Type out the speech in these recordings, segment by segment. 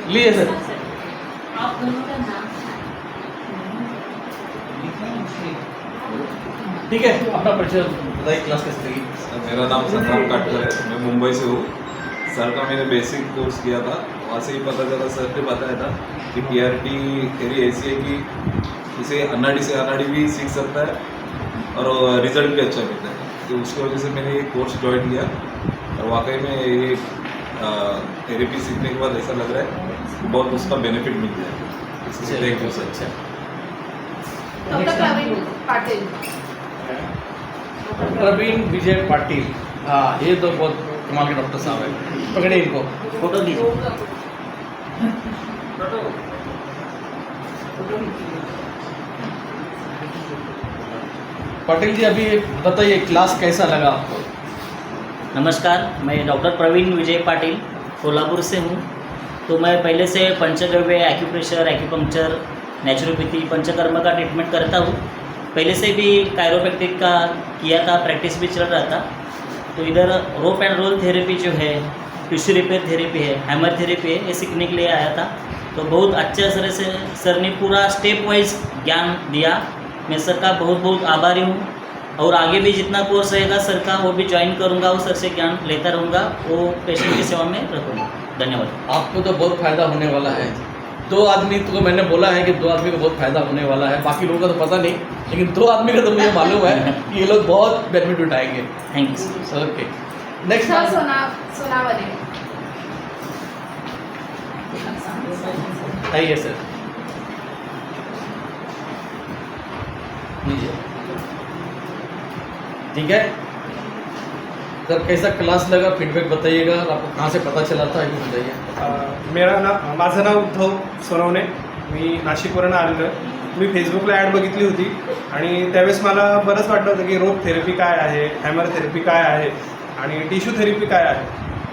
लिए सर। आप दोनों का नाम ठीक है, अपना परिचय बताइए, क्लास कैसे लगी? मेरा नाम संग्राम काटकर है, मैं मुंबई से हूँ। सर का मैंने बेसिक कोर्स किया था, वहाँ से ही पता चला, सर ने बताया था कि PRT थ्योरी ऐसी है कि इसे अनाड़ी से अनाड़ी भी सीख सकता है और रिजल्ट भी अच्छा मिलता है। तो उसकी वजह से मैंने ये कोर्स ज्वाइन किया और वाकई में ये थेरेपी सीखने के बाद ऐसा लग रहा है कि बहुत उसका बेनिफिट मिल जाए। इसलिए थैंक यू सर। अच्छा, डॉक्टर प्रवीण पाटिल। प्रवीण विजय पाटिल, हाँ ये तो बहुत कमाल के डॉक्टर साहब हैं। पकड़े इनको, फोटो लीजिए। पाटिल जी, अभी बताइए क्लास कैसा लगा आपको? नमस्कार, मैं डॉक्टर प्रवीण विजय पाटिल कोल्हापुर से हूँ। तो मैं पहले से पंचगव्य, एक्यूप्रेशर, एक्यूपंक्चर, नेचुरोपैथी, पंचकर्म का ट्रीटमेंट करता हूँ। पहले से भी कायरोप्रैक्टिक का किया था, प्रैक्टिस भी चल रहा था। तो इधर रोप एंड रोल थेरेपी जो है, टिश्यू रिपेयर थेरेपी है, हैमर थेरेपी है, ये सीखने के लिए आया था। तो बहुत अच्छे तरह से सर ने पूरा स्टेप वाइज ज्ञान दिया। मैं सर का बहुत बहुत आभारी हूँ और आगे भी जितना कोर्स रहेगा सर का वो भी ज्वाइन करूँगा, वो सर से ज्ञान लेता रहूँगा, वो पेशेंट की सेवा में रखूँगा। धन्यवाद। आपको तो बहुत फायदा होने वाला है। 2 आदमी को मैंने बोला है कि 2 आदमी को बहुत फायदा होने वाला है, बाकी लोगों का तो पता नहीं, लेकिन 2 आदमी का तो मुझे मालूम है कि ये लोग बहुत बेनिफिट उठाएंगे। Thank you sir. Okay, next. Sonawane. आइए सर, लीजिए। ठीक है सर, कैसा क्लास लगा, फीडबॅक बताइएगा और आपको कहाँ से पता चला था, ये बताइए। माझं नाव उद्धव सोनवणे, मी नाशिकवरून आलेलो आहे। मी फेसबुकला ॲड बघितली होती आणि त्यावेळेस मला बरंच वाटलं होतं की रोप थेरपी काय आहे, हॅमर थेरपी काय आहे आणि टिश्यू थेरपी काय आहे.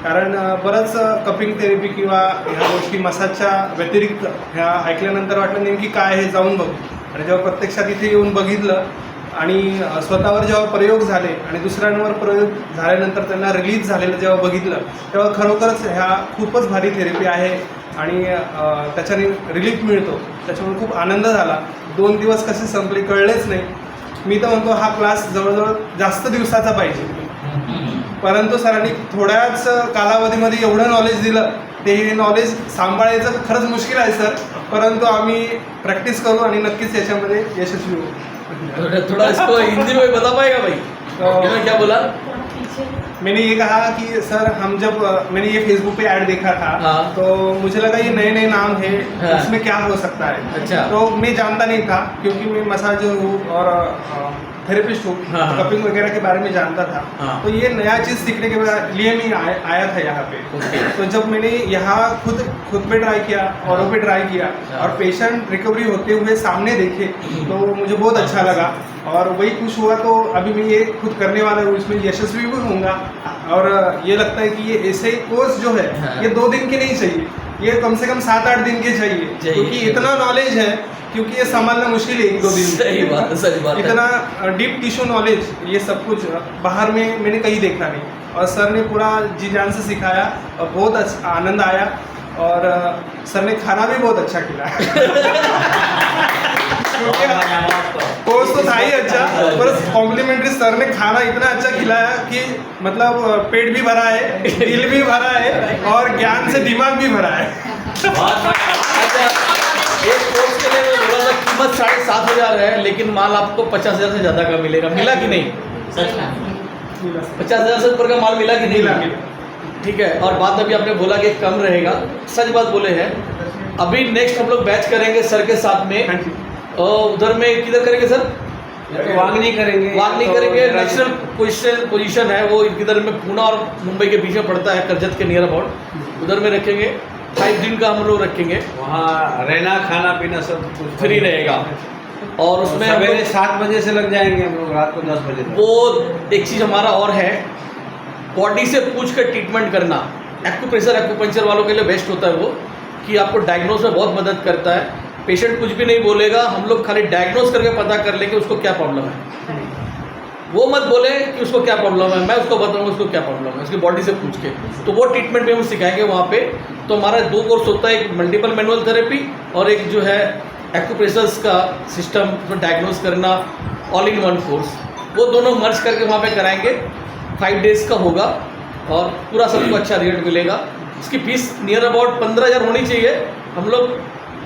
कारण बरंच कपिंग थेरपी किंवा ह्या गोष्टी मसाजच्या व्यतिरिक्त ह्या ऐकल्यानंतर वाटलं नेमकी काय हे जाऊन बघू. आणि जेव्हा प्रत्यक्षात इथे येऊन बघितलं आणि स्वतःवर जेव्हा प्रयोग झाले आणि दुसऱ्यांवर प्रयोग झाल्यानंतर त्यांना रिलीज झालेलं जेव्हा बघितलं, तेव्हा खरोखरच ह्या खूपच भारी थेरपी आहे आणि त्याच्याने रिलीफ मिळतो. त्याच्यामुळे खूप आनंद झाला. 2 दिवस कसे संपले कळलेच नाही. मी तर म्हणतो हा क्लास जवळजवळ जास्त दिवसाचा पाहिजे, परंतु सरांनी थोड्याच कालावधीमध्ये एवढं नॉलेज दिलं. ते नॉलेज सांभाळायचं खरंच मुश्किल आहे सर, परंतु आम्ही प्रॅक्टिस करू आणि नक्कीच याच्यामध्ये यशस्वी होऊ. थोड़ा इसको हिंदी में बता पाएगा भाई? इन्होंने क्या बोला? मैंने ये कहा कि सर मैंने ये फेसबुक पे ऐड देखा था, हाँ। तो मुझे लगा ये नए नए नाम है, हाँ। इसमें क्या हो सकता है. अच्छा। तो मैं जानता नहीं था क्योंकि मैं मसाजर हूँ और थेरेपिस्ट हूँ, हाँ। कपिंग वगैरह के बारे में जानता था. हाँ। तो ये नया चीज़ सीखने के लिए मैं आया था यहाँ पे. ओके। तो जब मैंने यहाँ खुद पे ट्राई किया, औरों पे ट्राई किया और पेशेंट रिकवरी होते हुए सामने देखे, तो मुझे बहुत अच्छा लगा और वही खुश हुआ. तो अभी मैं ये खुद करने वाला हूँ, इसमें यशस्वी भी होऊंगा. और ये लगता है कि ये ऐसे कोर्स जो है हाँ। ये 2 दिन के नहीं चाहिए, ये कम से कम 7-8 दिन के चाहिए, क्योंकि इतना नॉलेज है, क्योंकि ये संभालना मुश्किल है 1-2 दिन. सही बात है, सही बात है। इतना डीप टिश्यू नॉलेज, ये सब कुछ बाहर में मैंने कहीं देखा नहीं. और सर ने पूरा जी जान से सिखाया और बहुत अच्छा आनंद आया. और सर ने खाना भी बहुत अच्छा खिलाया. कोर्स तो था ही अच्छा, पर कॉम्प्लीमेंट्री सर ने खाना इतना अच्छा खिलाया कि मतलब पेट भी भरा है, दिल भी भरा है और ज्ञान से दिमाग भी भरा है. अच्छा, एक कोर्स के लिए बोला था कीमत 7,500 है, लेकिन माल आपको 50,000 से ज़्यादा का मिलेगा। मिला कि नहीं? सच में 50,000 से ऊपर का माल मिला कि नहीं? मिला. ठीक है। और बात अभी आपने बोला कि कम रहेगा, सच बात बोले हैं। अभी नेक्स्ट हम लोग बैच करेंगे सर के साथ में। हाँ जी. उधर में किधर करेंगे सर? वागनी करेंगे. नेशनल पोजीशन है वो, इधर में पुणे और मुंबई के बीच में पड़ता है, कर्जत के नियर अबाउट. उधर में रखेंगे, 5 दिन का हम लोग रखेंगे. वहाँ रहना खाना पीना सब कुछ फ्री रहेगा. और उसमें हम सवेरे लोग 7 बजे से लग जाएंगे हम लोग, रात को 10 बजे तक. वो एक चीज़ हमारा और है, बॉडी से पूछ कर ट्रीटमेंट करना. एक्यूप्रेशर एक्यूपंक्चर वालों के लिए बेस्ट होता है वो, कि आपको डायग्नोस में बहुत मदद करता है. पेशेंट कुछ भी नहीं बोलेगा, हम लोग खाली डायग्नोस करके पता कर लेंगे उसको क्या प्रॉब्लम है. वो मत बोले कि उसको क्या प्रॉब्लम है, मैं उसको बताऊंगा उसको क्या प्रॉब्लम है, उसकी बॉडी से पूछ के। तो वो ट्रीटमेंट भी हम सिखाएंगे वहाँ पे। तो हमारा 2 कोर्स होता है, एक मल्टीपल मैनुअल थेरेपी और एक जो है एक्यूप्रेशर्स का सिस्टम तो डायग्नोज करना, ऑल इन वन कोर्स। वो दोनों मर्ज करके वहाँ पे कराएंगे। 5 डेज़ का होगा और पूरा सबको अच्छा रिजल्ट मिलेगा। इसकी फीस नियर अबाउट 15,000 होनी चाहिए। हम लोग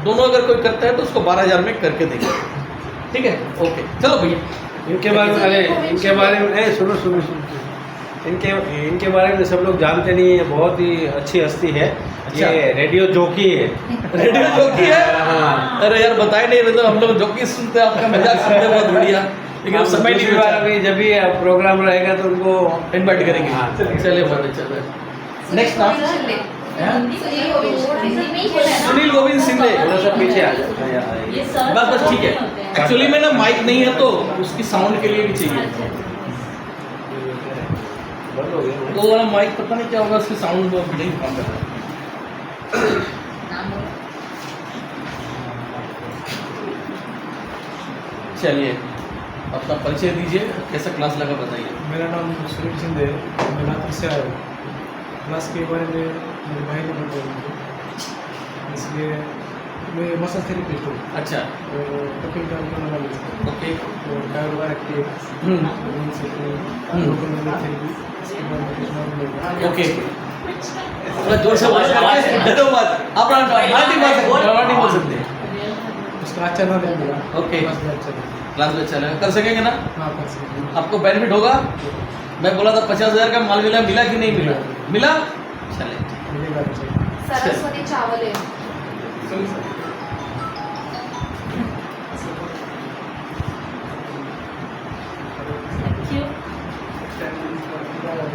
दोनों अगर कोई करता है तो उसको 12,000 में करके देंगे। ठीक है, ओके, चलो भैया। इनके बारे में, अरे इनके बारे में, सुनो सुनो सुनो, इनके बारे में सब लोग जानते नहीं है। बहुत ही अच्छी हस्ती है। अच्छा। ये रेडियो जॉकी है। रेडियो जॉकी है? हाँ। अरे यार बताए नहीं रहे तो हम लोग जॉकी सुनते हैं, आपका मजाक सुनते हैं, बहुत बढ़िया। लेकिन हम समय नहीं दूसरी बार बचा। अभी जब भी प्रोग्राम रहेगा तो उनको इनवाइट करेंगे। हाँ, चलिए बहुत अच्छा है। नेक्स्ट नाम सुनील गोविंद हिंदी में ही बोला है ना? सुनील गोविंद सिंधे। थोड़ा सा पीछे आ जाए। ये सर बस ठीक है। एक्चुअली में ना माइक नहीं है तो उसकी साउंड के लिए भी चाहिए। बंद हो गया। तो वाला माइक पता नहीं क्या होगा, उसकी साउंड वो नहीं काम कर रहा। चलिए अपना परिचय दीजिए, कैसा क्लास लगा बताइए। मेरा नाम सुनील सिंधे है, मैं नागपुर से आया हूँ। क्लास के बारे में मेरे भाई ने बताया मुझे, इसलिए मैं मसाज थेरेपिस्ट हूँ। अच्छा, कपिल का नाम है ओके। तो कारोबार एक्टिव ओके, थोड़ा जोर से बोल डरो मत। आप मराठी बोल सकते हैं। उसका अच्छा नाम है मेरा। ओके। बस मैं अच्छा है। क्लास में चलेगा, कर सकेंगे ना? हाँ कर सकते हैं। आपको बेनिफिट होगा। मैं बोला था 50,000 का माल मिला, मिला कि नहीं मिला? मिला। चले मिलेगा अच्छा। सरस्वती चावले।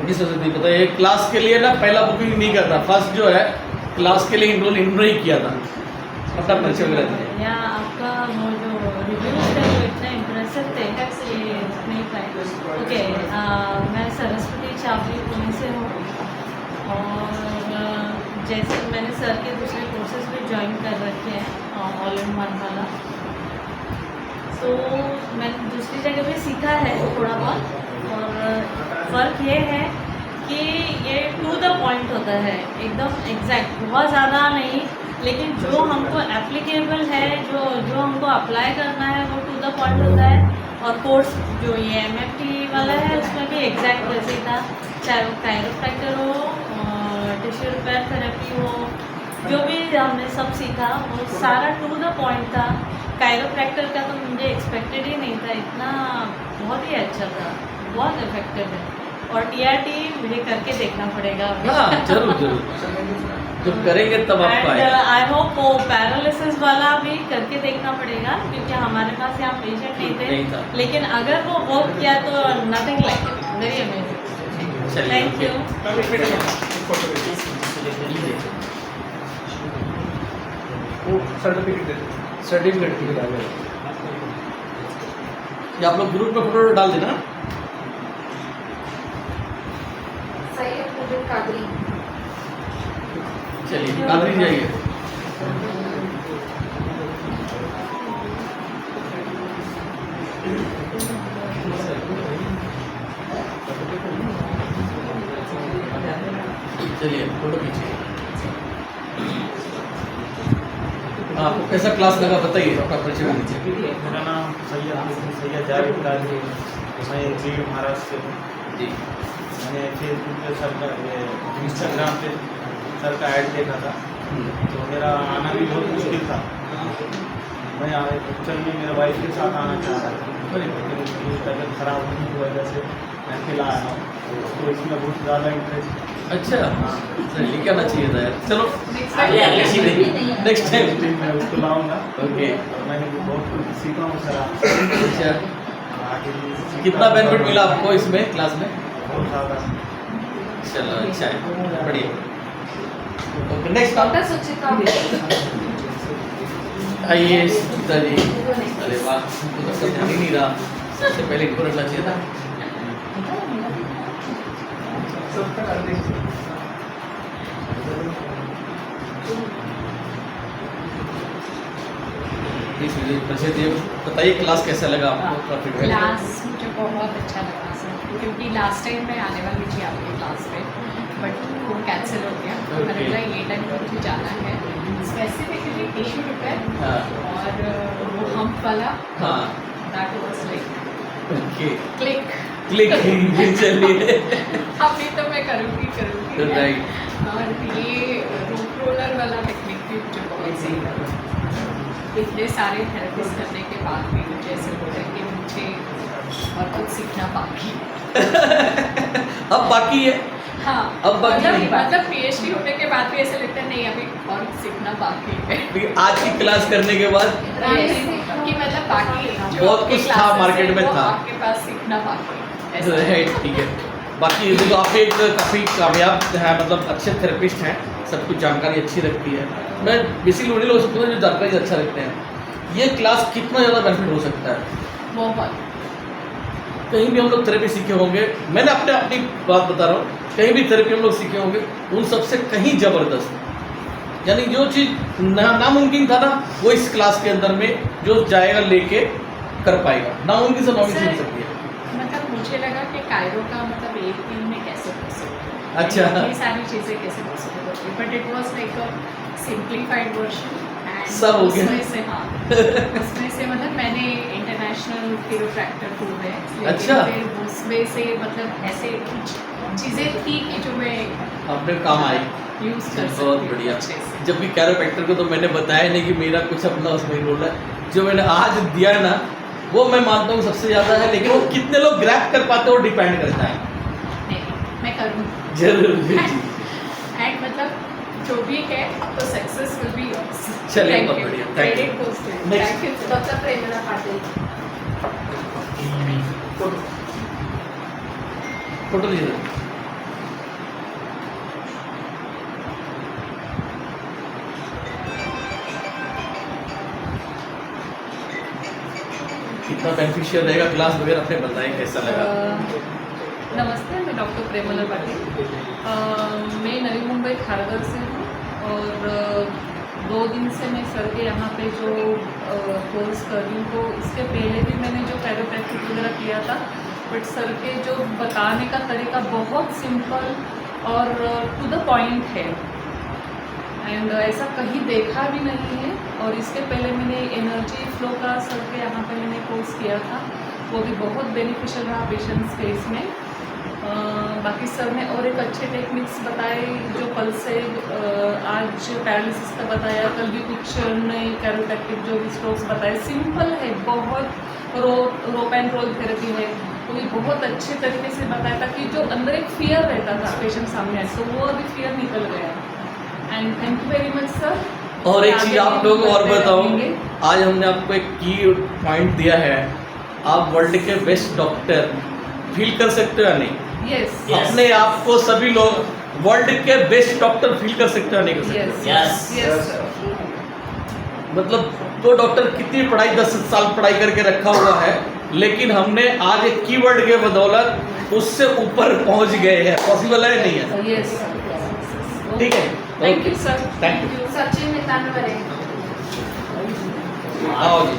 जी सरस्वती बताइए, क्लास के लिए ना पहला बुकिंग नहीं करता, फर्स्ट जो है क्लास के लिए इनरोल ही किया था। अपना परिचय वगैरह दीजिए। या आपका वो जो रिव्यूज थे वो इतने इम्प्रेसिव थे कि नहीं पाए। ओके, मैं सरस्वती चावली पुणे से हूँ और जैसे मैंने सर के दूसरे कोर्सेज भी ज्वाइन कर रखे हैं ऑल इन वन वाला, तो मैंने दूसरी जगह भी सीखा है थोड़ा बहुत। और फ़र्क ये है कि ये टू द पॉइंट होता है, एकदम एग्जैक्ट, बहुत ज़्यादा नहीं, लेकिन जो हमको एप्लीकेबल है, जो हमको अप्लाई करना है वो टू द पॉइंट होता है। और कोर्स जो ये MFT वाला है उसमें भी एग्जैक्ट वैसे ही था, चाहे वो कायरोप्रैक्टर हो, टिश्यू रिपेयर थेरेपी हो, जो भी हमने सब सीखा वो सारा टू द पॉइंट था। कायरोप्रैक्टर का तो मुझे एक्सपेक्टेड ही नहीं था, इतना बहुत ही अच्छा था, बहुत इफेक्टिव है। और TRT मुझे करके देखना पड़ेगा। हाँ जरूर जरूर, जब करेंगे तब आपको एंड आएगा। आई होप वो पैरालिसिस वाला भी करके देखना पड़ेगा, क्योंकि हमारे पास यहाँ पेशेंट नहीं नहीं था। थे, लेकिन अगर वो वर्क किया तो nothing like it, very amazing. चलिए, थैंक ओके। यू। वो सर्टिफिकेट दे, सर्टिफिकेट के लिए आ गया। ये आप लोग ग्रुप में फोटो डाल देना। सैयद मुबीन कादरी। चलिए कादरी जाइए। चलिए फोटो खींचिए। आपको कैसा क्लास लगा बताइए, आपका परिचय दीजिए। मेरा नाम सैयद जावेद कादरी, मैं बीड महाराष्ट्र से हूँ। जी, मैंने फेसबुक पे सर का, ये इंस्टाग्राम पे सर का ऐड देखा था, तो मेरा आना भी बहुत मुश्किल था। मैं एक्चुअल में मेरे वाइफ के साथ आना चाह रहा था, लेकिन उसकी तबीयत खराब होने की वजह से मैं अकेला आया हूँ, तो इसमें बहुत ज़्यादा इंटरेस्ट। अच्छा, चलिए क्या ना चाहिए था यार। चलो नेक्स्ट टाइम मैं उसको लाऊंगा। ओके। और मैंने भी बहुत कुछ सीखा हूँ सर आपसे। अच्छा, आगे भी कितना बेनिफिट मिला आपको इसमें क्लास में? बहुत ज़्यादा। चलो अच्छा है, बढ़िया। ओके नेक्स्ट आप डॉक्टर सुचिता। आइए सुचिता जी। अरे वाह, हमको तो सब ध्यान ही नहीं रहा, सबसे पहले इनको रखना चाहिए था। प्लीज मुझे बताइए क्लास कैसा लगा आपको, थोड़ा फीडबैक। क्लास मुझे बहुत अच्छा लगा सर, क्योंकि लास्ट टाइम मैं आने वाली थी आपकी क्लास पे, बट वो कैंसिल हो गया। Okay. मैंने बोला ये टाइम पर मुझे जाना है, स्पेसिफिकली टिश्यू रिपेयर हाँ और वो हम्प वाला, हाँ that was like okay click. Click चलिए अभी तो मैं करूँगी राइट। और ये रूट रोलर वाला टेक्निक भी मुझे बहुत सही लगा। इतने सारे थेरेपिस्ट करने के बाद भी मुझे ऐसे हो रहा है कि मुझे और कुछ सीखना बाकी है। अब बाकी है। हाँ, अब बाकी नहीं। मतलब पीएचडी होने के बाद भी ऐसे लगता है नहीं अभी और सीखना बाकी है। लेकिन आज की क्लास करने के बाद कि मतलब बाकी जो बहुत आपकी कुछ था, classes मार्केट हैं, में वो था। आपके पास सीखना बाकी है ऐसा। राइट, ठीक है। बाकी देखो आप एक काफ़ी कामयाब है, मतलब अच्छे थेरेपिस्ट हैं, सब कुछ जानकारी अच्छी रखती है। मैं बेसिकली उन्हीं लोगों से पूछा जो जानकारी अच्छा रखते हैं। ये क्लास कितना ज़्यादा बेनिफिट हो सकता है? बहुत। कहीं भी हम लोग थेरेपी सीखे होंगे, मैंने अपनी बात बता रहा हूँ, कहीं भी थेरेपी हम लोग सीखे होंगे उन सबसे कहीं ज़बरदस्त, यानी जो चीज़ नामुमकिन था ना वो इस क्लास के अंदर में जो जाएगा लेके कर पाएगा, नामुमकिन से नामुमकिन हो सकती है। मतलब मुझे लगा कि कायरो का मतलब एक दिन में कैसे पॉसिबल, अच्छा। ये सारी चीज़ें कैसे पॉसिबल होती है, but it was like a simplified version. सब हो गया। उसमें से हाँ उसमें से मतलब मैंने इंटरनेशनल किरोप्रैक्टर कोर्स है, लेकिन अच्छा। फिर उसमें से मतलब ऐसे कुछ चीज़ें थी कि जो मैं अपने काम आई। यूज़ कर सकती बहुत हूँ बढ़िया। अच्छे से। जब भी कैरोप्रैक्टर को तो मैंने बताया नहीं कि मेरा कुछ अपना उसमें रोल है, जो मैंने आज दिया है ना वो मैं मानता हूँ सबसे ज़्यादा है, लेकिन वो कितने लोग ग्रैप कर पाते हैं वो डिपेंड करता है। नहीं मैं करूँगी जरूर जी। एंड मतलब जो भी है तो सक्सेस विल बी योर्स। चलिए, बहुत बढ़िया, thank you. Credit goes to you. Next. Thank you doctor Prerna Patil. Photo लीजिए। कितना बेनिफिशियल रहेगा क्लास वगैरह आपने बताएं कैसा लगा? नमस्ते, मैं डॉक्टर प्रेमला पाटिल। मैं नवी मुंबई खारघर से हूँ और 2 दिन से मैं सर के यहाँ पे जो कोर्स कर रही हूँ, तो इसके पहले भी मैंने जो कैरोप्रैक्टिक वगैरह किया था, बट सर के जो बताने का तरीका बहुत सिंपल और टू द पॉइंट है, एंड ऐसा कहीं देखा भी नहीं है। और इसके पहले मैंने एनर्जी फ्लो का सर के यहाँ पे मैंने कोर्स किया था, वो भी बहुत बेनिफिशियल रहा पेशेंट्स के इसमें। बाकी सर ने और एक अच्छे टेक्निक्स बताए, जो कल से आज पैरालिसिस का बताया, कल भी कुछ नए कैरोप्रैक्टिक जो स्ट्रोक्स बताए, सिंपल है बहुत। रोप एंड रोल थेरेपी है, तो ये बहुत अच्छे तरीके से बताया था कि जो अंदर एक फियर रहता था पेशेंट सामने आए, तो वो अभी फियर निकल गया। And thank you very much sir. और एक चीज़ आप लोगों को और बताऊँ, रहेंगे। आज हमने आपको एक की पॉइंट दिया है, आप वर्ल्ड के बेस्ट डॉक्टर फील कर सकते हो या नहीं? Yes Yes. अपने आप को सभी लोग वर्ल्ड के बेस्ट डॉक्टर फील कर सकते हो या नहीं कर सकते? Yes Yes. Yes sir. मतलब तो डॉक्टर कितनी पढ़ाई 10 साल पढ़ाई करके रखा हुआ है, लेकिन हमने आज एक कीवर्ड के बदौलत उससे ऊपर पहुंच गए हैं। पॉसिबल है नहीं है? यस ठीक है, thank you sir. Thank you. Sachin Mitanware. आओ जी।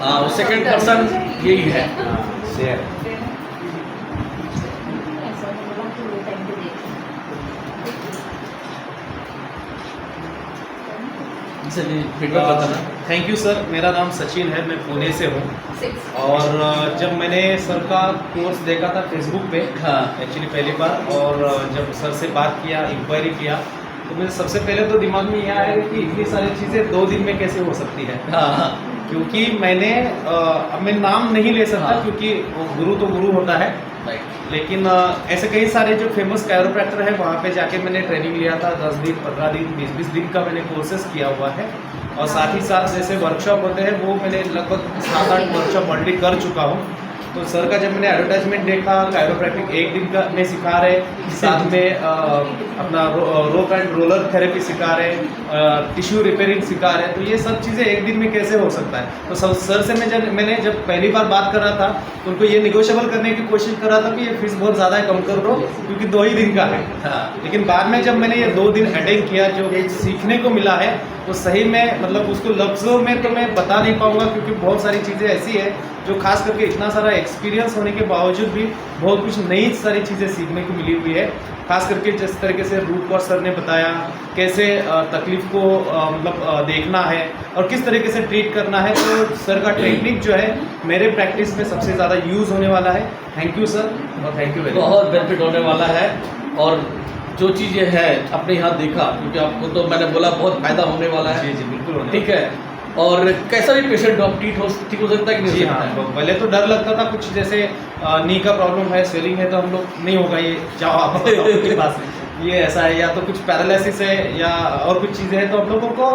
हाँ, सेकंड पर्सन यही है। शेयर चलिए फीडबैक बताना। थैंक यू सर, मेरा नाम सचिन है, मैं पुणे से हूँ। और जब मैंने सर का कोर्स देखा था फेसबुक पे हाँ एक्चुअली पहली बार, और जब सर से बात किया, इंक्वायरी किया, तो मुझे सबसे पहले तो दिमाग में यह आया कि इतनी सारी चीज़ें 2 दिन में कैसे हो सकती है। हाँ हाँ क्योंकि मैंने अब मैं नाम नहीं ले सकता, हाँ। क्योंकि वो गुरु तो गुरु होता है, राइट। लेकिन ऐसे कई सारे जो फेमस कैरोप्रैक्टर है वहाँ पे जाके मैंने ट्रेनिंग लिया था। 10 दिन 15 दिन 20 दिन का मैंने कोर्सेज किया हुआ है, और साथ ही साथ जैसे वर्कशॉप होते हैं वो मैंने लगभग 7-8 वर्कशॉप ऑलरेडी कर चुका हूँ। तो सर का जब मैंने एडवर्टाइजमेंट देखा, कैरोप्रैक्टिक 1 दिन का में सिखा रहे, साथ में अपना रोप एंड रोलर थेरेपी सिखा रहे, टिश्यू रिपेयरिंग सिखा रहे, तो ये सब चीज़ें 1 दिन में कैसे हो सकता है। तो सर से मैंने जब पहली बार बात कर रहा था, तो उनको ये निगोशिएबल करने की कोशिश कर रहा था कि ये फीस बहुत ज़्यादा है, कम कर दो, क्योंकि 2 ही दिन का है। हाँ लेकिन बाद में जब मैंने ये 2 दिन अटेंड किया, जो सीखने को मिला है वो सही में मतलब उसको लफ्ज़ों में तो मैं बता नहीं पाऊँगा, क्योंकि बहुत सारी चीज़ें ऐसी है जो खास करके इतना सारा एक्सपीरियंस होने के बावजूद भी बहुत कुछ नई सारी चीज़ें सीखने को मिली हुई है। खास करके जिस तरीके से रूट कॉज सर ने बताया, कैसे तकलीफ़ को मतलब देखना है और किस तरीके से ट्रीट करना है, तो सर का टेक्निक जो है मेरे प्रैक्टिस में सबसे ज़्यादा यूज़ होने वाला है। थैंक यू सर, और थैंक यू वेरी मच। बहुत बेनिफिट होने वाला है। और जो चीज़ें है आपने यहाँ देखा, क्योंकि आपको तो मैंने बोला बहुत फायदा होने वाला है। जी बिल्कुल होने ठीक है। और कैसा भी पेशेंट हो ठीक हो सकता है कि नहीं जी हो हाँ, सकता है? पहले तो डर लगता था कुछ, जैसे नी का प्रॉब्लम है, स्वेलिंग है, तो हम लोग नहीं होगा ये, जाओ आप बताओ उनके पास ये ऐसा है, या तो कुछ पैरालिसिस है या और कुछ चीज़ें हैं, तो हम लोगों को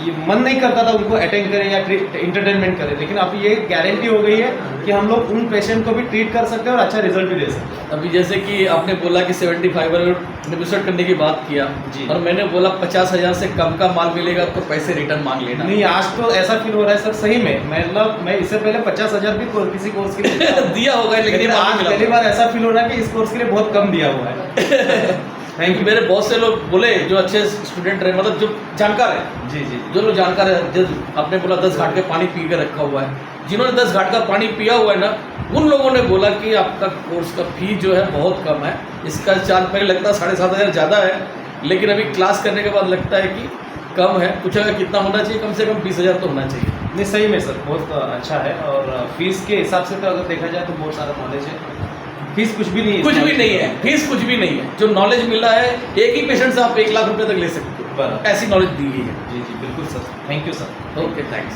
ये मन नहीं करता था उनको अटेंड करें या इंटरटेनमेंट करें। लेकिन अब ये गारंटी हो गई है कि हम लोग उन पेशेंट को भी ट्रीट कर सकते हैं और अच्छा रिजल्ट भी दे सकते हैं। अभी जैसे कि आपने बोला कि 75 नेगोशिएट करने की बात किया जी। और मैंने बोला 50,000 से कम का माल मिलेगा तो पैसे रिटर्न मांग लेना। नहीं, आज तो ऐसा फील हो रहा है सर सही में, मतलब मैं इससे पहले 50,000 भी किसी कोर्स के लिए दिया होगा, लेकिन ये आज पहली बार ऐसा फील हो रहा है कि इस कोर्स के लिए बहुत कम दिया हुआ है। Thank you. मेरे बहुत से लोग बोले जो अच्छे स्टूडेंट रहे, मतलब जो जानकार है, जी जी जो लोग जानकार है, जो आपने बोला 10 घाट का पानी पी के रखा हुआ है, जिन्होंने 10 घाट का पानी पिया हुआ है ना, उन लोगों ने बोला कि आपका कोर्स का फी जो है बहुत कम है। इसका चार्ज पहले लगता है 7,500 ज़्यादा है, लेकिन अभी क्लास करने के बाद लगता है कि कम है। पूछा कितना होना चाहिए, कम से कम 20,000 तो होना चाहिए। नहीं सही में सर बहुत अच्छा है, और फीस के हिसाब से तो अगर देखा जाए तो बहुत सारा नॉलेज है। फीस कुछ भी नहीं है, कुछ भी नहीं है, फीस कुछ भी नहीं है। जो नॉलेज मिला है, एक ही पेशेंट से आप 1 लाख रुपए तक ले सकते हो, बराबर। ऐसी नॉलेज दी गई है। जी जी बिल्कुल sir, thank you sir. Okay, thanks.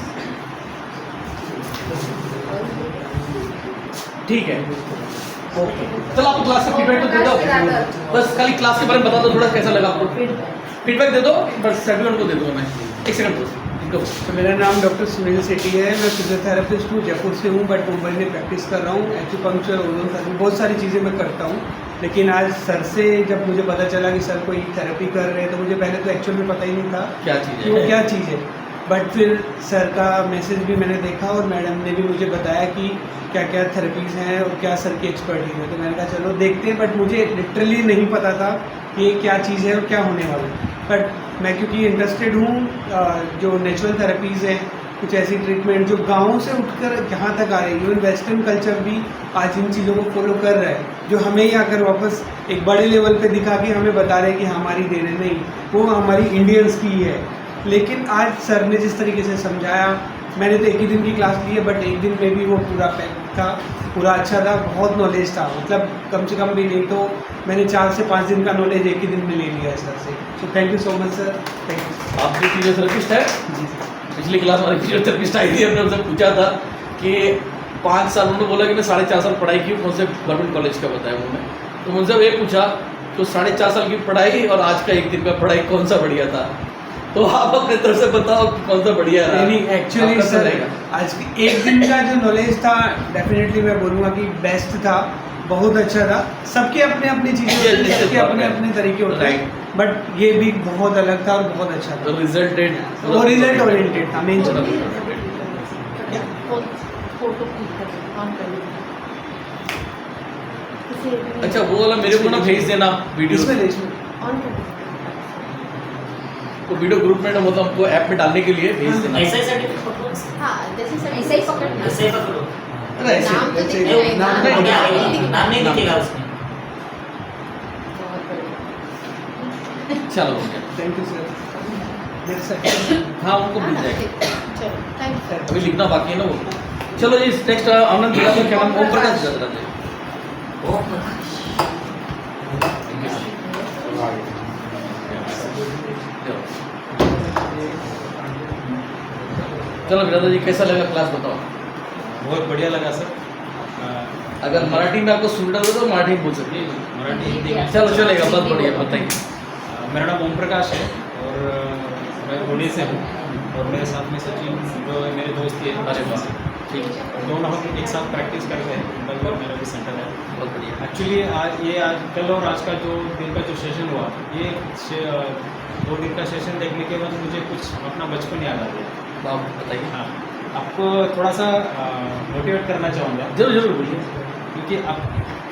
ठीक है, ओके। चलो आप क्लास का फीडबैक तो दे दो, बस खाली क्लास के बारे में बता दो थोड़ा, कैसा लगा आपको। फीडबैक दे दो, बस सर्टिफिकेट को दे दो। मैं 1 सेकंड दो। तो मेरा नाम डॉक्टर सुनील सेठी है, मैं फिजियोथेरेपिस्ट हूँ, जयपुर से हूँ, बट मुंबई में प्रैक्टिस कर रहा हूँ। एक्यूपंक्चर, ओजोन थेरेपी, बहुत सारी चीज़ें मैं करता हूँ। लेकिन आज सर से जब मुझे पता चला कि सर कोई थेरेपी कर रहे हैं, तो मुझे पहले तो एक्चुअल में पता ही नहीं था क्या चीज़ कि वो है, क्या चीज़ है। बट फिर सर का मैसेज भी मैंने देखा और मैडम ने भी मुझे बताया कि क्या क्या थेरेपीज़ हैं और क्या सर की एक्सपर्टीज है। तो मैंने कहा चलो देखते हैं, बट मुझे लिटरली नहीं पता था कि ये क्या चीज़ है और क्या होने वाला है। बट मैं क्योंकि इंटरेस्टेड हूँ, जो नेचुरल थेरेपीज़ हैं, कुछ ऐसी ट्रीटमेंट जो गाँव से उठकर यहाँ तक आ रही है, इवन वेस्टर्न कल्चर भी आज इन चीज़ों को फॉलो कर रहा है, जो हमें ही आकर वापस एक बड़े लेवल पे दिखा के हमें बता रहे हैं कि हमारी देन है, नहीं, वो हमारी इंडियंस की ही है। लेकिन आज सर ने जिस तरीके से समझाया, मैंने तो एक ही दिन की क्लास ली है, बट एक दिन में भी वो पूरा पैक था, पूरा अच्छा था, बहुत नॉलेज था। मतलब कम से कम भी नहीं तो मैंने 4 से 5 दिन का नॉलेज एक ही दिन में ले लिया है सर से। So thank you so much sir, thank you. आप भी फिजियोथेरेपिस्ट है? जी सर। पिछली क्लास हमारी फिजियोथेरेपिस्ट आई थी, हमने उनसे पूछा था कि 5 साल, उन्होंने बोला कि मैं 4.5 साल पढ़ाई की, कौन से गवर्नमेंट कॉलेज का बताया उन्होंने। तो मुझसे ये पूछा तो 4.5 साल की पढ़ाई और आज का 1 दिन का पढ़ाई कौन सा बढ़िया था। तो आप अपने तरफ से बताओ कि कौन सा बढ़िया रहा। नहीं, एक्चुअली सर आज के एक दिन का जो नॉलेज था, डेफिनेटली मैं बोलूँगा कि बेस्ट था, बहुत अच्छा था। सबके अपने अपनी चीज़ें, सबके अपने अपने तरीके होते हैं, बट ये भी बहुत अलग था और बहुत अच्छा था। रिजल्टेड, वो रिजल्ट ओरिएंटेड था मेन चीज़। फोटो क्लिक कर ऑन कर अच्छा वो वाला मेरे को ना भेज देना वीडियो, इसमें इसमें ऑन कर तो वीडियो ग्रुप में ना, मतलब हमको ऐप में डालने के लिए भेज देना। ऐसा ही सर्टिफिकेट पकड़ो, हाँ, जैसे सर ऐसे ही पकड़ना। ऐसे ही पकड़ो, अरे ऐसे नाम तो ऐसे दिख ही रहा है, नाम नाम नहीं नहीं नाम नहीं दिखेगा उसमें। बहुत बढ़िया। चलो हो गया। Thank you sir. देख सकते हैं। हाँ उनको मिल जाएगा, चलो, थैंक यू सर। अभी लिखना बाकी है ना वो। चलो जी नेक्स्ट आनंद दिला तो क्या नाम, ओम प्रकाश जरा जी। चलो विराधा जी कैसा लगा क्लास बताओ। बहुत बढ़िया लगा सर। अगर मराठी में आपको सुविधा हो तो मराठी में बोल सकते हैं। मराठी हिंदी में। चलो चलेगा, बहुत बढ़िया, बताइए। मेरा नाम ओम प्रकाश है और मैं पुणे से हूँ, और मेरे साथ में सचिन जो है मेरे दोस्त ही है। अरे वाह, ठीक है, दोनों हम एक साथ प्रैक्टिस करते हैं, बंगलोर मेरा भी सेंटर है। बहुत बढ़िया। एक्चुअली आज कल और आज का जो दिन का जो सेशन हुआ, ये 2 दिन का सेशन देखने के बाद मुझे कुछ अपना बचपन याद आ गया। तो आप बताइए। हाँ, आपको थोड़ा सा मोटिवेट करना चाहूँगा, जरूर जरूर बोलिए। क्योंकि अब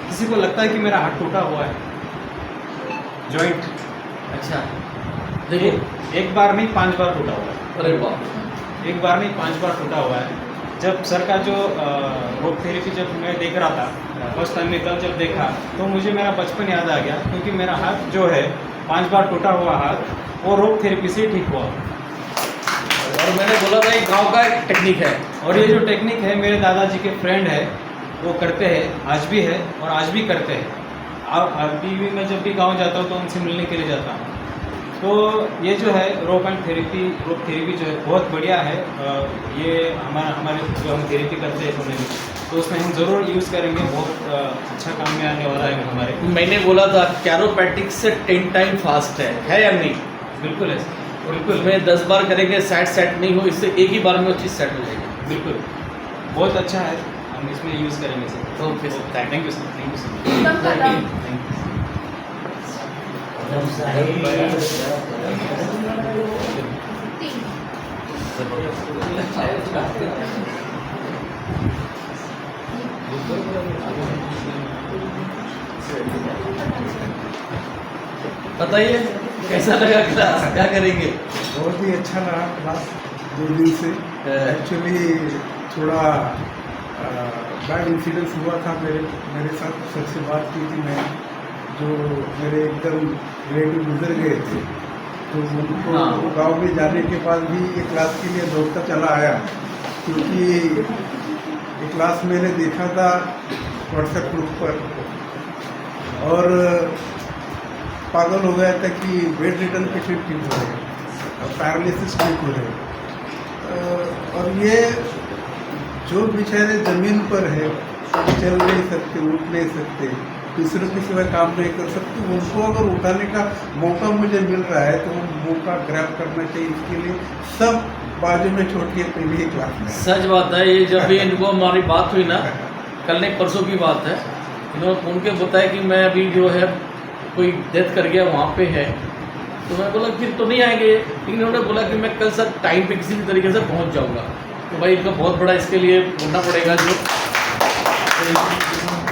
किसी को लगता है कि मेरा हाथ टूटा हुआ है, जॉइंट। अच्छा, देखो एक बार नहीं 5 बार टूटा हुआ है। अरे बाप एक बार नहीं 5 बार टूटा हुआ है। जब सर का जो रोप थेरेपी जब मैं देख रहा था फर्स्ट टाइम में, तब जब देखा तो मुझे मेरा बचपन याद आ गया, क्योंकि मेरा हाथ जो है 5 बार टूटा हुआ हाथ वो रोप थेरेपी से ठीक हुआ। और मैंने बोला था ये गांव का एक टेक्निक है। और ये जो टेक्निक है मेरे दादाजी के फ्रेंड है वो करते हैं, आज भी है और आज भी करते हैं। अभी भी मैं जब भी गांव जाता हूँ तो उनसे मिलने के लिए जाता हूँ। तो ये जो है रोप थेरेपी जो है बहुत बढ़िया है। ये हमारे जो हम थेरेपी करते हैं सोने में, तो उसमें हम ज़रूर यूज़ करेंगे, बहुत अच्छा काम में आने वाला है हमारे। मैंने बोला था कैरोप्रैक्टिक से 10 टाइम फास्ट है या नहीं? बिल्कुल है, बिल्कुल। मैं 10 बार करेंगे सेट नहीं हो, इससे एक ही बार में वो चीज़ सेट हो जाएगी। बिल्कुल बहुत अच्छा है, हम इसमें यूज़ करेंगे sir. Okay sir, thank you sir, thank you sir. बताइए कैसा लगा क्लास, क्या करेंगे? बहुत ही अच्छा रहा क्लास 2 दिन से। एक्चुअली थोड़ा बैड इंसिडेंस हुआ था मेरे साथ। सर से बात की थी मैं, जो मेरे एकदम रिलेटिव गुजर गए थे, तो उनको गांव में जाने के बाद भी ये क्लास के लिए दौड़ता चला आया, क्योंकि ये क्लास मैंने देखा था व्हाट्सएप ग्रुप पर और पागल हो गया था कि बेड रिटर्न पेशेंट ठीक हो रहे हैं, पैरालिसिस ठीक हो रहे हैं। और ये जो बेचारे ज़मीन पर है, चल नहीं सकते, उठ नहीं सकते, दूसरों के सिवा काम नहीं कर सकते, उनको अगर उठाने का मौका मुझे मिल रहा है तो वो मौका ग्रैब करना चाहिए। इसके लिए सब बाजू में छोड़ के पहले ही क्लास में। सच बात है, ये जब भी इनको हमारी बात हुई ना, कल नहीं परसों की बात है, इन्होंने उनके बताया कि मैं अभी जो है कोई डेथ कर गया वहाँ पे है, तो मैं बोला फिर तो नहीं आएंगे, लेकिन इन्होंने बोला कि मैं कल सर टाइम पे किसी भी तरीके से पहुँच जाऊँगा। तो भाई इनका बहुत बड़ा इसके लिए बोलना पड़ेगा, जो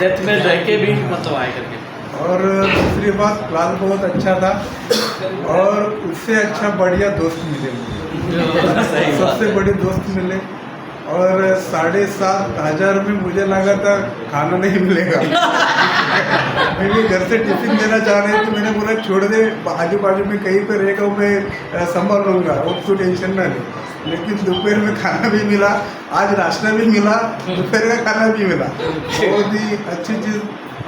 डेथ में रह के भी मतलब आए करके। और दूसरी बात, क्लास बहुत अच्छा था और उससे अच्छा बढ़िया दोस्त मिले मुझे, सबसे बड़े दोस्त मिले। और 7,500 में मुझे लगा था खाना नहीं मिलेगा। मेरे घर से टिफिन देना चाह रहे थे, मैंने बोला छोड़ दे, आजू बाजू में कहीं पर रहेगा मैं संभाल लूँगा, वो तो टेंशन ना ले। लेकिन दोपहर में खाना भी मिला, आज नाश्ता भी मिला, दोपहर का खाना भी मिला, बहुत ही अच्छी चीज़।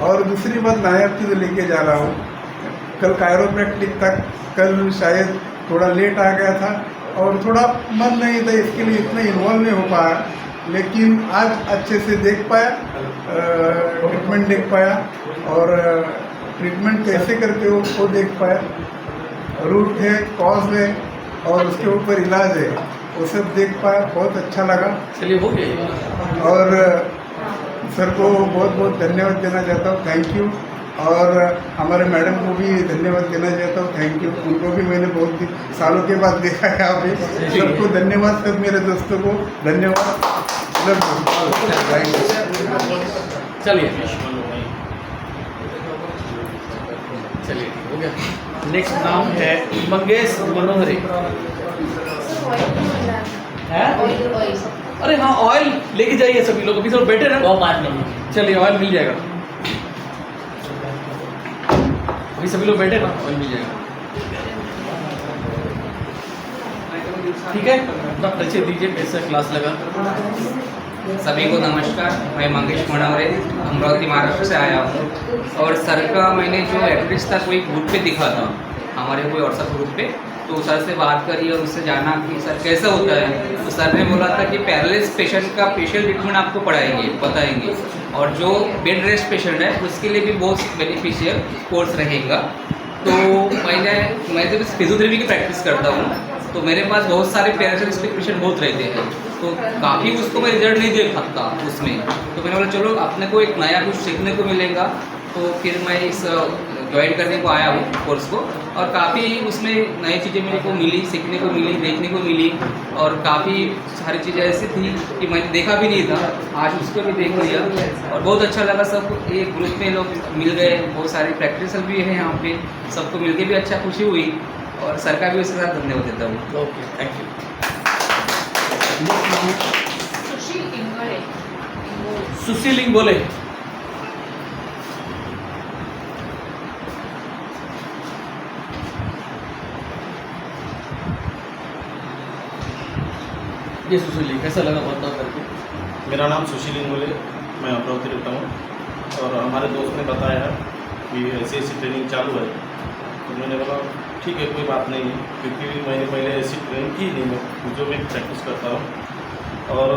और दूसरी बात नायाब चीज़ लेके जा रहा हूँ, कल कायरोप्रैक्टिक तक, कल शायद थोड़ा लेट आ गया था और थोड़ा मन नहीं था, इसके लिए इतना इन्वॉल्व नहीं हो पाया, लेकिन आज अच्छे से देख पाया, ट्रीटमेंट देख पाया और ट्रीटमेंट कैसे करते हो वो देख पाया, रूट है, कॉज है और उसके ऊपर इलाज है, वो सब देख पाया, बहुत अच्छा लगा। चलिए हो गया। और सर को बहुत बहुत धन्यवाद देना चाहता हूँ, थैंक यू। और हमारे मैडम को भी धन्यवाद देना चाहता हूँ, थैंक यू। उनको भी मैंने बहुत सालों के बाद देखा है यहाँ पे। सबको धन्यवाद, सब मेरे दोस्तों को धन्यवाद। चलिए चलिए हो गया। नेक्स्ट नाम है मंगेश मनोहरी। है? अरे हाँ, ऑयल लेके जाइए सभी लोग, अभी सब बैठे ना, वो बात नहीं। चलिए ऑयल मिल जाएगा, अभी सभी लोग बैठे ना, ऑयल मिल जाएगा। ठीक है, अपना परिचय दीजिए, कैसा क्लास लगा? सभी को नमस्कार, मैं मंगेश मनोहरे अमरावती महाराष्ट्र से आया हूँ। और सर का मैंने जो एड्रेस था कोई ग्रुप पे दिखा था, हमारे कोई व्हाट्सएप ग्रुप पे, तो सर से बात करी और उससे जाना कि सर कैसे होता है। तो सर ने बोला था कि पैरालिसिस पेशेंट का स्पेशल ट्रीटमेंट आपको पढ़ाएंगे, बताएंगे, और जो बेड रेस्ट पेशेंट है उसके लिए भी बहुत बेनिफिशियल कोर्स रहेगा। तो मैं जब फिजियोथेरेपी की प्रैक्टिस करता हूँ तो मेरे पास बहुत सारे पैरालिसिस पेशेंट बहुत रहते हैं, तो काफ़ी उसको मैं रिजल्ट नहीं देख सकता उसमें। तो मैंने बोला चलो अपने को एक नया कुछ सीखने को मिलेगा, तो फिर मैं इस ज्वाइन करने को आया हूँ कोर्स को। और काफ़ी उसमें नई चीज़ें मेरे को मिली, सीखने को मिली, देखने को मिली, और काफ़ी सारी चीज़ें ऐसी थी कि मैंने देखा भी नहीं था, आज उसको भी देख लिया और बहुत अच्छा लगा। सब एक ग्रुप में लोग मिल गए, बहुत सारे प्रैक्टिस भी है यहाँ पे, सबको मिलके भी अच्छा खुशी हुई। और सर का भी उसके साथ धन्यवाद देता हूँ। Okay, thank you. Sushil Ingle Sushil Ingole. ये सुशील, कैसा लगा बताओ करके? मेरा नाम सुशील इंगोले, मैं अमरावती रहता हूँ और हमारे दोस्त ने बताया कि ऐसी ट्रेनिंग चालू है, तो मैंने बोला ठीक है कोई बात नहीं है, क्योंकि मैंने पहले ऐसी ट्रेनिंग की नहीं, मैं जो मैं प्रैक्टिस करता हूँ। और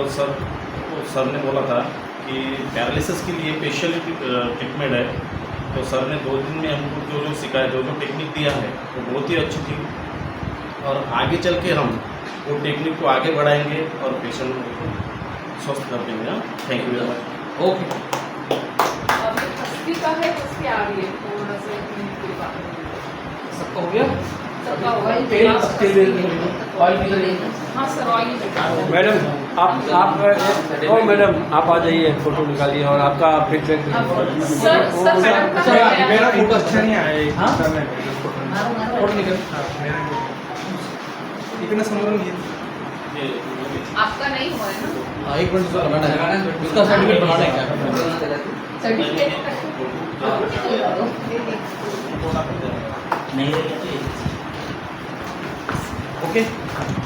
सर ने बोला था कि पैरालिसिस के लिए स्पेशल ट्रीटमेंट है, तो सर ने 2 दिन में हमको जो सिखाया, जो टेक्निक दिया है वो बहुत ही अच्छी थी और आगे चल के हम वो टेक्निक को आगे बढ़ाएंगे और पेशेंट को स्वस्थ कर देंगे। Thank you very much. Okay. अभी हस्ती का है, उसके आगे थोड़ा सा सबका हो गया? सबका होगा। हाँ सर, ऑयल मैडम आप मैडम आप आ जाइए, फोटो निकालिए और आपका फीडबैक। सर मैडम का है। मेरा फोटो अच्छा नहीं आया। हाँ? सर ने फोटो फोटो निकल। इतना समझ नहीं। आपका नहीं हुआ है ना? हाँ, 1 मिनट उसका बनाना है, उसका सर्टिफिकेट बनाना है क्या? सर्टिफिकेट नहीं रहेगा ओके,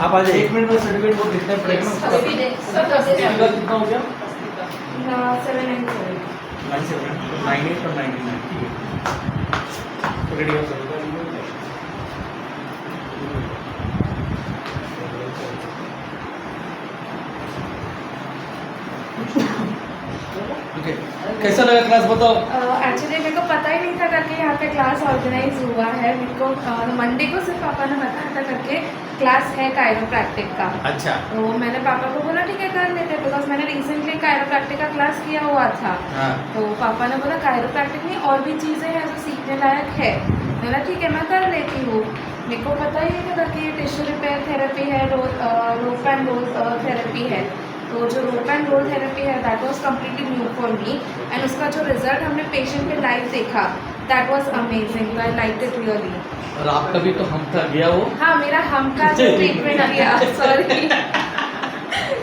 आप आ जाइए। 1 मिनट में सर्टिफिकेट वो देखना पड़ेगा ना उसका। सर कितना हो गया? 797 97, 98 और 99, ठीक है। रेडी हो सर? ओके, कैसा लगा क्लास बताओ? एक्चुअली मेरे को पता ही नहीं था करके यहाँ पे क्लास ऑर्गेनाइज हुआ है। मेरे को मंडे को सिर्फ पापा ने बताया था करके क्लास है कायरोप्रैक्टिक का। अच्छा। तो मैंने पापा को बोला ठीक है कर लेते, बिकॉज मैंने रिसेंटली कायरोप्रैक्टिक का क्लास किया हुआ था। हाँ। तो पापा ने बोला कायरोप्रैक्टिक में और भी चीज़ें हैं जो सीखने लायक है। मैंने ठीक है मैं कर लेती हूँ। मेरे को पता ही नहीं था कि टिश्यू रिपेयर थेरेपी है, रोप एंड रोल थेरेपी है। तो जो रोप एंड रोल थेरेपी है that was completely new for me, and उसका जो रिजल्ट हमने पेशेंट पे लाइव देखा that was amazing. I like it really. और आपका भी तो हम था गया वो? हाँ, मेरा हम का जो ट्रीटमेंट किया,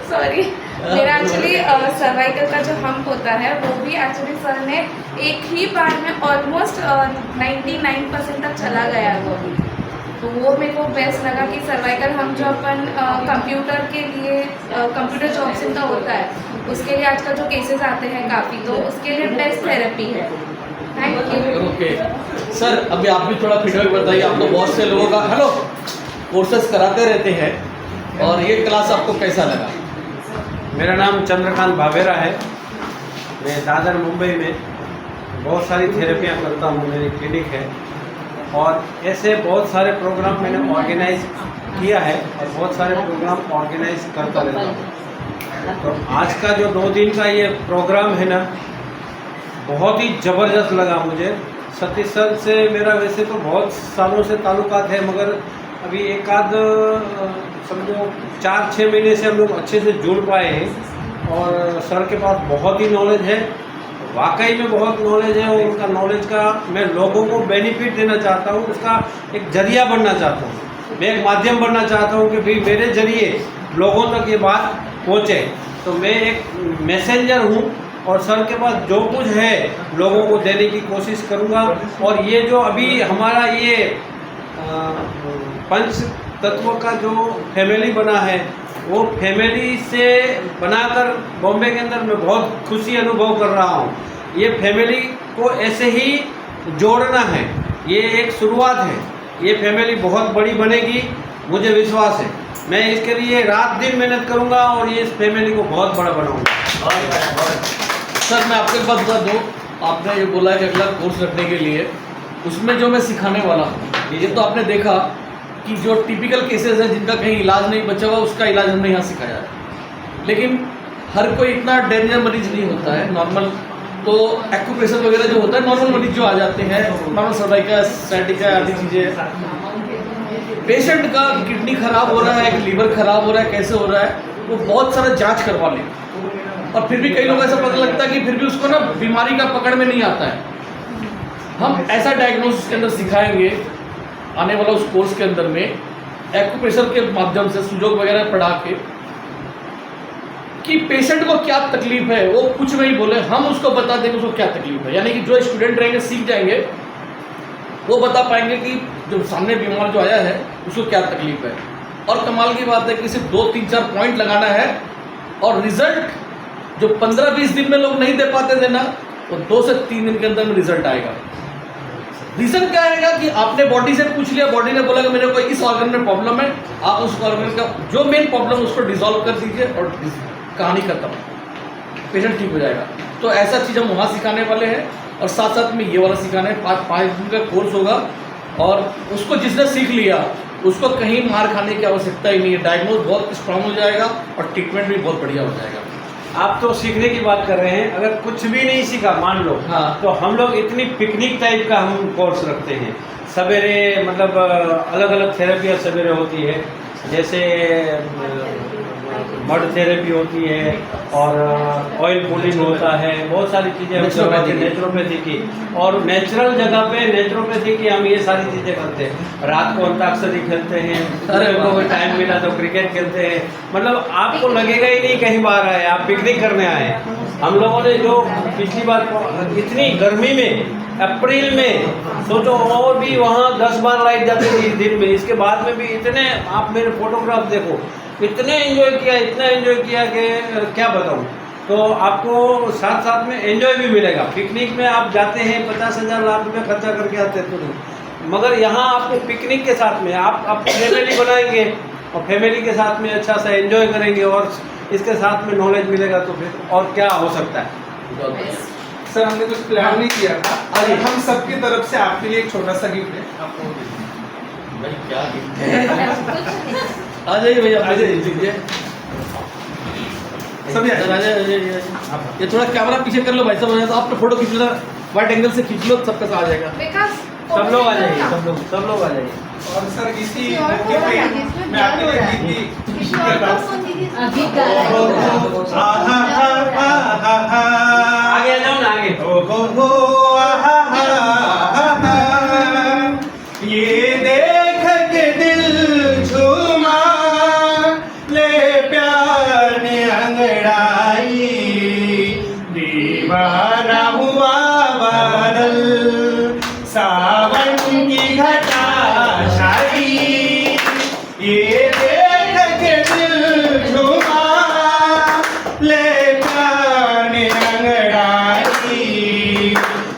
सॉरी मेरा एक्चुअली सर्वाइकल का जो हम्प होता है वो भी एक्चुअली सर ने एक ही बार में ऑलमोस्ट 99% तक चला गया है वो भी। तो वो मेरे को बेस्ट लगा कि सर्वाइकल हम जो अपन कंप्यूटर के लिए कंप्यूटर जॉब्स इनका होता है उसके लिए आजकल जो केसेस आते हैं काफ़ी, तो उसके लिए बेस्ट थेरेपी है। Thank you. ओके सर, अभी आप भी थोड़ा फीडबैक बताइए। आप तो बहुत से लोगों का हेलो कोर्सेस कराते रहते हैं, और ये क्लास आपको कैसा लगा? मेरा नाम चंद्रकांत भावेरा है, मैं दादर मुंबई में बहुत सारी थेरेपियाँ करता हूँ, मेरी क्लिनिक है और ऐसे बहुत सारे प्रोग्राम मैंने ऑर्गेनाइज किया है और बहुत सारे प्रोग्राम ऑर्गेनाइज करता रहता हूँ। तो आज का जो 2 दिन का ये प्रोग्राम है ना, बहुत ही ज़बरदस्त लगा मुझे। सतीश सर से मेरा वैसे तो बहुत सालों से ताल्लुकात है, मगर अभी एक आध समझो 4-6 महीने से हम लोग अच्छे से जुड़ पाए हैं और सर के पास बहुत ही नॉलेज है, वाकई में बहुत नॉलेज है और उनका नॉलेज का मैं लोगों को बेनिफिट देना चाहता हूँ, उसका एक जरिया बनना चाहता हूँ, मैं एक माध्यम बनना चाहता हूँ कि भाई मेरे जरिए लोगों तक ये बात पहुँचे। तो मैं एक मैसेंजर हूँ और सर के पास जो कुछ है लोगों को देने की कोशिश करूँगा। और ये जो अभी हमारा ये 5 तत्व का जो फैमिली बना है वो फैमिली से बनाकर बॉम्बे के अंदर मैं बहुत खुशी अनुभव कर रहा हूँ। ये फैमिली को ऐसे ही जोड़ना है, ये एक शुरुआत है, ये फैमिली बहुत बड़ी बनेगी, मुझे विश्वास है। मैं इसके लिए रात दिन मेहनत करूँगा और ये इस फैमिली को बहुत बड़ा बनाऊँगा। सर मैं आपको एक बात बता दूँ, आपने ये बोला कि अगला कोर्स रखने के लिए उसमें जो मैं सिखाने वाला हूँ, ये तो आपने देखा कि जो टिपिकल केसेस हैं जिनका कहीं इलाज नहीं बचा हुआ उसका इलाज हमने यहाँ सिखाया है। लेकिन हर कोई इतना डेंजर मरीज नहीं होता है, नॉर्मल तो एक्यूप्रेशर वगैरह जो होता है नॉर्मल मरीज जो आ जाते हैं, नॉर्मल सर्वाइकल साइटिका आदि चीज़ें। पेशेंट का किडनी खराब हो रहा है, लीवर खराब हो रहा है, कैसे हो रहा है वो बहुत सारा जाँच करवा लें, और फिर भी कई लोग ऐसा पता लगता है कि फिर भी उसको ना बीमारी का पकड़ में नहीं आता है। हम ऐसा डायग्नोसिस के अंदर सिखाएंगे आने वाला उस कोर्स के अंदर में एक्यूप्रेशर के माध्यम से सुजोग वगैरह पढ़ा के कि पेशेंट को क्या तकलीफ है वो कुछ नहीं बोले, हम उसको बता दें उसको क्या तकलीफ है। यानी कि जो स्टूडेंट रहेंगे सीख जाएंगे, वो बता पाएंगे कि जो सामने बीमार जो आया है उसको क्या तकलीफ है। और कमाल की बात है कि सिर्फ 2-3-4 पॉइंट लगाना है और रिजल्ट जो 15-20 दिन में लोग नहीं दे पाते थे ना, वो 2 से 3 दिन के अंदर में रिजल्ट आएगा। रीज़न क्या आएगा कि आपने बॉडी से पूछ लिया, बॉडी ने बोला कि मेरे को इस ऑर्गन में प्रॉब्लम है, आप उस ऑर्गन का जो मेन प्रॉब्लम उसको डिसॉल्व कर दीजिए और कहानी खत्म, पेशेंट ठीक हो जाएगा। तो ऐसा चीज़ हम वहाँ सिखाने वाले हैं और साथ साथ में ये वाला सिखाना है। 5 दिन का कोर्स होगा और उसको जिसने सीख लिया उसको कहीं मार खाने की आवश्यकता ही नहीं है। डायग्नोज बहुत स्ट्रांग हो जाएगा और ट्रीटमेंट भी बहुत बढ़िया हो जाएगा। आप तो सीखने की बात कर रहे हैं, अगर कुछ भी नहीं सीखा मान लो, हाँ। तो हम लोग इतनी पिकनिक टाइप का हम कोर्स रखते हैं। सवेरे मतलब अलग अलग थेरेपियाँ सवेरे होती है, जैसे मड थेरेपी होती है और ऑयल पुलिंग होता है, बहुत सारी चीज़ें हम करवाते हैं नेचुरोपैथी की। और नेचुरल जगह पे नेचुरोपैथी की हम ये सारी चीज़ें करते हैं। रात को अंताक्षरी खेलते हैं, अरे उनको टाइम मिला तो क्रिकेट खेलते हैं। मतलब आपको लगेगा ही नहीं कहीं बाहर आए, आप पिकनिक करने आए। हम लोगों ने जो पिछली बार इतनी गर्मी में अप्रैल में सोचो, और भी वहाँ 10 बार लाइट जाती थी दिन में, इसके बाद में भी इतने, आप मेरे फोटोग्राफ देखो, इतने एंजॉय किया, इतना एंजॉय किया कि क्या बताऊँ। तो आपको साथ साथ में एंजॉय भी मिलेगा। पिकनिक में आप जाते हैं 50,000 लाख रुपये खर्चा करके आते हैं तो, मगर यहाँ आपको पिकनिक के साथ में आप अपनी फैमिली बनाएंगे और फैमिली के साथ में अच्छा सा एंजॉय करेंगे और इसके साथ में नॉलेज मिलेगा, तो फिर और क्या हो सकता है। सर हमने कुछ प्लान नहीं किया था, अरे हम सबकी तरफ से आपके लिए एक छोटा सा गिफ्ट है, आपको भाई क्या गिफ्ट है। आ जाइए भैया, आ जाइए सभी आ जाइए। ये थोड़ा कैमरा पीछे कर लो भाई साहब, तो आपने फोटो खींच लो, वाइट एंगल से खींच लो, सबका साथ आ जाएगा। सब लोग आ जाइए, सब लोग आ जाइए। और सर इसी मौके पे मैं आपके लिए गीत करता हूँ। आगे आ जाओ ना, आगे। ये देख के दिल झूमा, ले प्यार ने अंगड़ाई, दीवाना हुआ बादल, सावन की घटा छाई। ये देख के दिल झूमा, ले प्यार ने अंगड़ाई,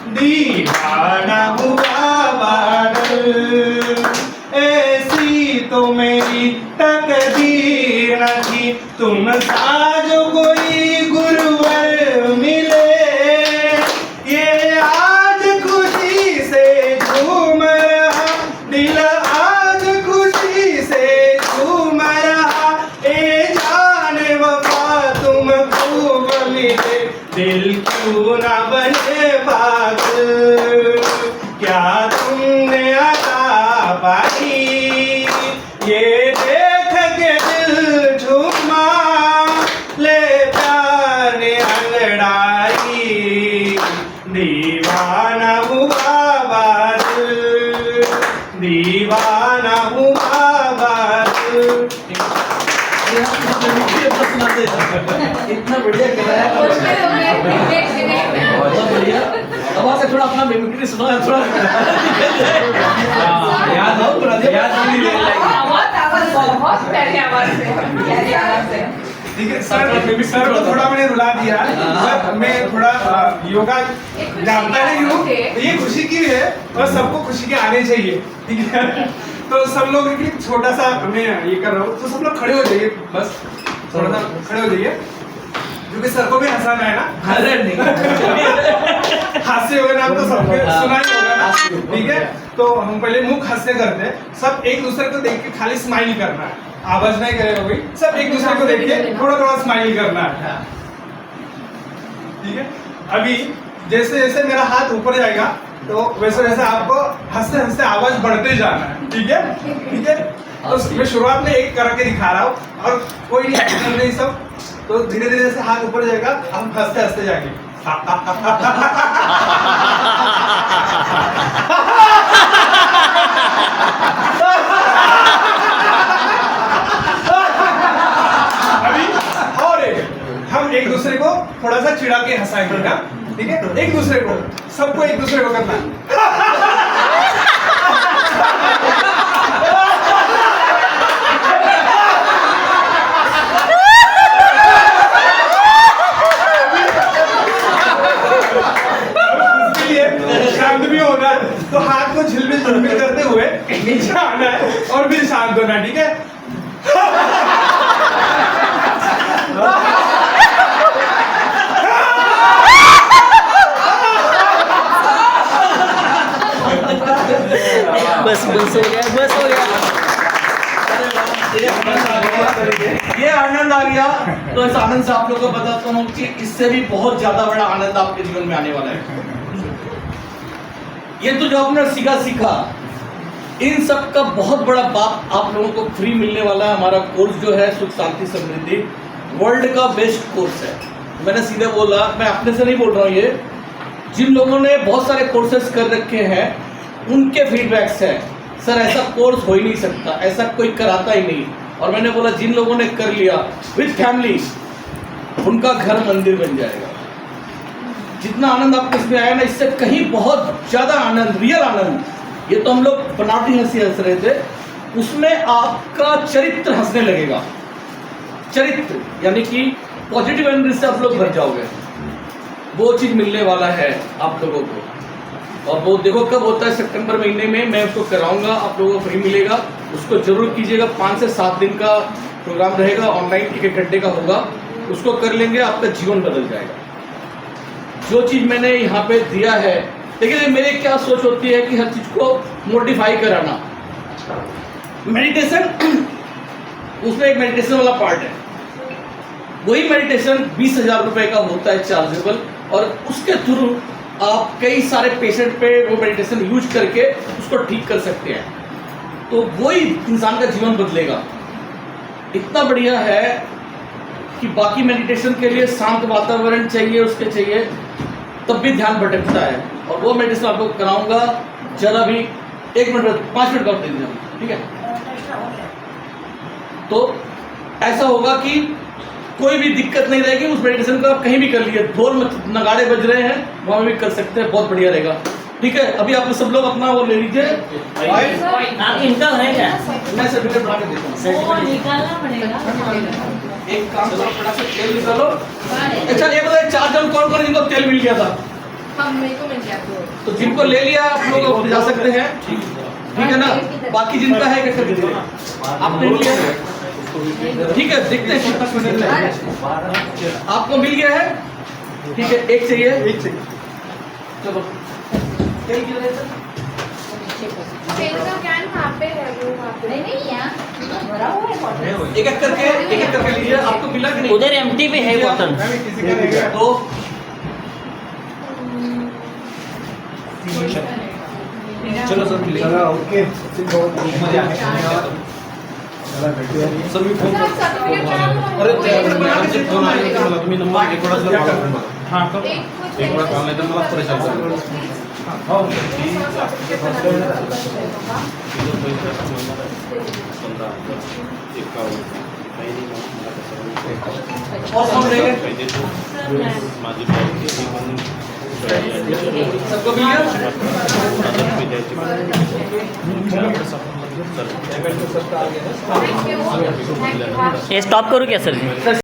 दीवाना हुआ बादल। ऐसी तो मेरी तकदीर न थी, तुम सा जो कोई गुरुवर मिले। ये आज खुशी से झूम रहा दिल, आज खुशी से झूम रहा। ए जाने वफा तुम खूब मिले, दिल क्यों न बने पागल, क्या तुमने अता पाई। ये देख के दिल झूमा, ले प्यार ने अंगड़ाई, दीवाना हुआ बादल, दीवाना हुआ बादल। इतना बढ़िया कराया, बहुत बढ़िया। अब आपसे थोड़ा अपना मिमिक्री सुनो, थोड़ा याद हो, ठीक है सर को थोड़ा मैंने रुला दिया, पर मैं थोड़ा योगा जानता नहीं हूँ, तो ये खुशी की है और सबको खुशी के आने चाहिए, ठीक है। तो सब लोग एक छोटा सा मैं ये कर रहा हूँ, तो सब लोग खड़े हो जाइए, बस थोड़ा सा खड़े हो जाइए, क्योंकि सर को भी हंसाना है ना। अरे नहीं, हास्य होगा ना, तो सबको सुना ही होगा ना, ठीक है। तो हम पहले मुख हास्य करते हैं, सब एक दूसरे को देख के खाली स्माइल करना है, आवाज नहीं करेगा कोई, सब एक दूसरे को देख के थोड़ा थोड़ा स्माइल करना है, ठीक है। अभी जैसे जैसे मेरा हाथ ऊपर जाएगा, तो वैसे वैसे आपको हंसते हंसते आवाज बढ़ते जाना है, ठीक है, ठीक है। तो मैं शुरुआत में एक करके दिखा रहा हूँ और कोई नहीं सब, तो धीरे धीरे से हाथ ऊपर जाएगा, हम हंसते हंसते जाएंगे। थोड़ा सा चिढ़ा के हंसाएंगे ना, ठीक है? एक दूसरे को, सबको एक दूसरे को करना है। इसके लिए शांत भी होना है, तो हाथ को झिलमिल झिलमिल करते हुए नीचे आना है और फिर शांत होना है, ठीक है? बस हो गया। ये आनंद आ गया, तो इस आनंद से आप लोगों को बताता हूँ कि इससे भी बहुत ज्यादा बड़ा आनंद आपके जीवन में आने वाला है। ये तो जो आपने सीखा इन सब का बहुत बड़ा बात आप लोगों को फ्री मिलने वाला है। हमारा कोर्स जो है सुख शांति समृद्धि वर्ल्ड का बेस्ट कोर्स है। मैंने सीधे बोला, मैं अपने से नहीं बोल रहा हूँ, ये जिन लोगों ने बहुत सारे कोर्सेज कर रखे हैं उनके फीडबैक्स हैं, सर ऐसा कोर्स हो ही नहीं सकता, ऐसा कोई कराता ही नहीं। और मैंने बोला जिन लोगों ने कर लिया विद फैमिली, उनका घर मंदिर बन जाएगा। जितना आनंद आपको इसमें आया ना, इससे कहीं बहुत ज़्यादा आनंद, रियल आनंद, ये तो हम लोग बनावटी हंसी हंस रहे थे, उसमें आपका चरित्र हंसने लगेगा। चरित्र यानी कि पॉजिटिव एनर्जी से आप लोग भर जाओगे। वो चीज़ मिलने वाला है आप लोगों को, और वो देखो कब होता है, सितंबर महीने में मैं उसको कराऊंगा, आप लोगों को फ्री मिलेगा, उसको जरूर कीजिएगा। 5 से 7 दिन का प्रोग्राम रहेगा, ऑनलाइन 1 घंटे का होगा, उसको कर लेंगे, आपका जीवन बदल जाएगा। जो चीज़ मैंने यहाँ पे दिया है, लेकिन मेरे क्या सोच होती है कि हर चीज़ को मॉडिफाई कराना। मेडिटेशन, उसमें एक मेडिटेशन वाला पार्ट है, वही मेडिटेशन 20,000 रुपये का होता है चार्जेबल, और उसके थ्रू आप कई सारे पेशेंट पे वो मेडिटेशन यूज करके उसको ठीक कर सकते हैं। तो वही इंसान का जीवन बदलेगा। इतना बढ़िया है कि बाकी मेडिटेशन के लिए शांत वातावरण चाहिए, उसके चाहिए, तब भी ध्यान भटकता है। और वो मेडिटेशन आपको कराऊंगा, जरा भी 1 मिनट 5 मिनट का दे दीजिए, ठीक है? तो ऐसा होगा कि कोई भी दिक्कत नहीं रहेगी, उस मेडिटेशन को आप कहीं भी कर लिए, ढोल में नगाड़े बज रहे हैं वहाँ भी कर सकते हैं, बहुत बढ़िया रहेगा। ठीक है, अभी आप सब लोग अपना वो ले लीजिए। इनका है क्या? मैं सर्टिफिकेट बना के देता हूँ। वो निकालना पड़ेगा। एक काम करो, फटाक से तेल निकालो। अच्छा ये बताइए, 4 जन कौन कौन जिनको तेल मिल गया था? मेरे को मिल गया तो जिनको ले लिया आप लोग जा सकते हैं, ठीक है ना? बाकी जिनका है क्या कर दीजिए, आपने लिया है, ठीक है? देखते हैं कितना मिनट लगेगा। आपको मिल गया है, ठीक है? एक चाहिए, चलो तेल की जगह तेल का कैन वहाँ पे है, वो वहाँ पे नहीं यहाँ भरा हुआ है बॉटल। एक एक करके लीजिए। आपको मिला कि नहीं? उधर एम्प्टी भी है बोतल। तो चलो सर, ओके सर, मी फोन अरे फोन आले तर मला तुम्ही नंबर एक वेळा हां एक वेळा कॉल नाही तर मला परेशान करा। और कौन रहेगा? सबको मिल गया? ये स्टॉप करू क्या सर?